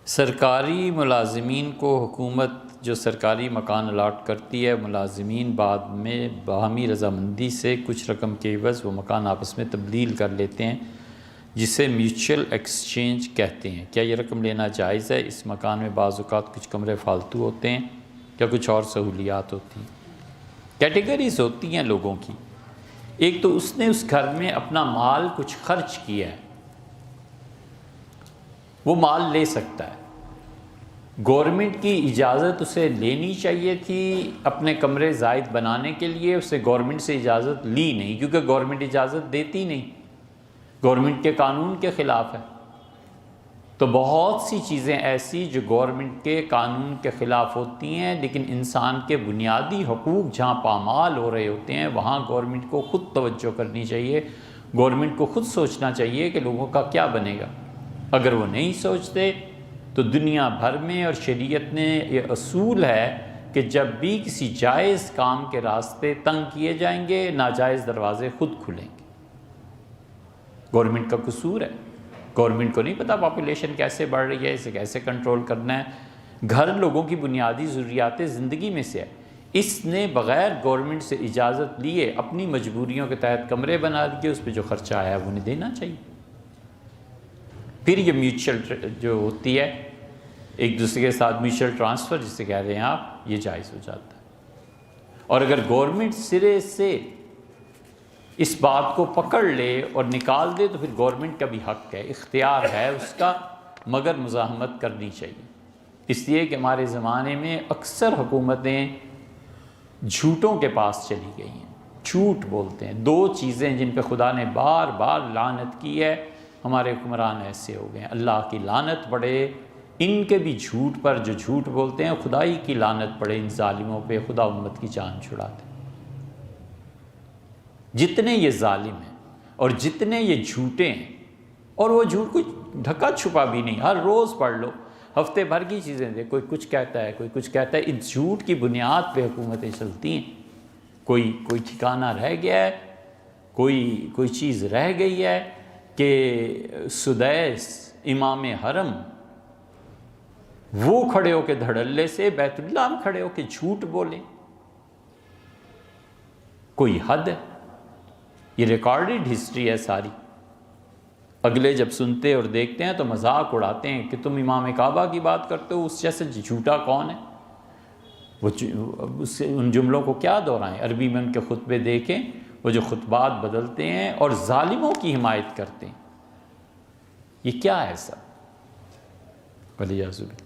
سرکاری ملازمین کو حکومت جو سرکاری مکان الاٹ کرتی ہے، ملازمین بعد میں باہمی رضامندی سے کچھ رقم کے عوض وہ مکان آپس میں تبدیل کر لیتے ہیں، جسے میوچل ایکسچینج کہتے ہیں۔ کیا یہ رقم لینا جائز ہے؟ اس مکان میں بعض اوقات کچھ کمرے فالتو ہوتے ہیں یا کچھ اور سہولیات ہوتی ہیں۔ کیٹیگریز ہوتی ہیں لوگوں کی۔ ایک تو اس نے اس گھر میں اپنا مال کچھ خرچ کیا ہے، وہ مال لے سکتا ہے۔ گورنمنٹ کی اجازت اسے لینی چاہیے تھی اپنے کمرے زائد بنانے کے لیے، اسے گورنمنٹ سے اجازت لی نہیں، کیونکہ گورنمنٹ اجازت دیتی نہیں، گورنمنٹ کے قانون کے خلاف ہے۔ تو بہت سی چیزیں ایسی جو گورنمنٹ کے قانون کے خلاف ہوتی ہیں، لیکن انسان کے بنیادی حقوق جہاں پامال ہو رہے ہوتے ہیں وہاں گورنمنٹ کو خود توجہ کرنی چاہیے، گورنمنٹ کو خود سوچنا چاہیے کہ لوگوں کا کیا بنے گا۔ اگر وہ نہیں سوچتے تو دنیا بھر میں اور شریعت نے یہ اصول ہے کہ جب بھی کسی جائز کام کے راستے تنگ کیے جائیں گے، ناجائز دروازے خود کھلیں گے۔ گورنمنٹ کا قصور ہے، گورنمنٹ کو نہیں پتہ پاپولیشن کیسے بڑھ رہی ہے، اسے کیسے کنٹرول کرنا ہے۔ گھر لوگوں کی بنیادی ضروریات زندگی میں سے ہے، اس نے بغیر گورنمنٹ سے اجازت لیے اپنی مجبوریوں کے تحت کمرے بنا دیے، اس پہ جو خرچہ آیا ہے وہ انہیں دینا چاہیے۔ پھر یہ میوچل جو ہوتی ہے ایک دوسرے کے ساتھ میوچل ٹرانسفر جسے کہہ رہے ہیں آپ، یہ جائز ہو جاتا ہے۔ اور اگر گورنمنٹ سرے سے اس بات کو پکڑ لے اور نکال دے تو پھر گورنمنٹ کا بھی حق ہے، اختیار ہے اس کا، مگر مزاحمت کرنی چاہیے۔ اس لیے کہ ہمارے زمانے میں اکثر حکومتیں جھوٹوں کے پاس چلی گئی ہیں، جھوٹ بولتے ہیں۔ دو چیزیں جن پہ خدا نے بار بار لعنت کی ہے، ہمارے حکمران ایسے ہو گئے ہیں، اللہ کی لعنت پڑے ان کے بھی جھوٹ پر جو جھوٹ بولتے ہیں، خدائی کی لعنت پڑے ان ظالموں پہ، خدا امت کی جان چھڑاتے۔ جتنے یہ ظالم ہیں اور جتنے یہ جھوٹے ہیں، اور وہ جھوٹ کوئی ڈھکا چھپا بھی نہیں، ہر روز پڑھ لو، ہفتے بھر کی چیزیں دے، کوئی کچھ کہتا ہے کوئی کچھ کہتا ہے۔ اس جھوٹ کی بنیاد پہ حکومتیں چلتی ہیں۔ کوئی ٹھکانہ رہ گیا ہے، کوئی چیز رہ گئی ہے کہ سدیس امام حرم وہ کھڑے ہو کے دھڑلے سے بیت اللہ میں کھڑے ہو کے جھوٹ بولیں، کوئی حد ہے؟ یہ ریکارڈڈ ہسٹری ہے ساری۔ اگلے جب سنتے اور دیکھتے ہیں تو مذاق اڑاتے ہیں کہ تم امام کعبہ کی بات کرتے ہو، اس جیسے جھوٹا کون ہے؟ وہ ان جملوں کو کیا دہرائیں؟ عربی میں ان کے خطبے دیکھیں، وہ جو خطبات بدلتے ہیں اور ظالموں کی حمایت کرتے ہیں، یہ کیا ہے سب؟ ولیعذ باللہ۔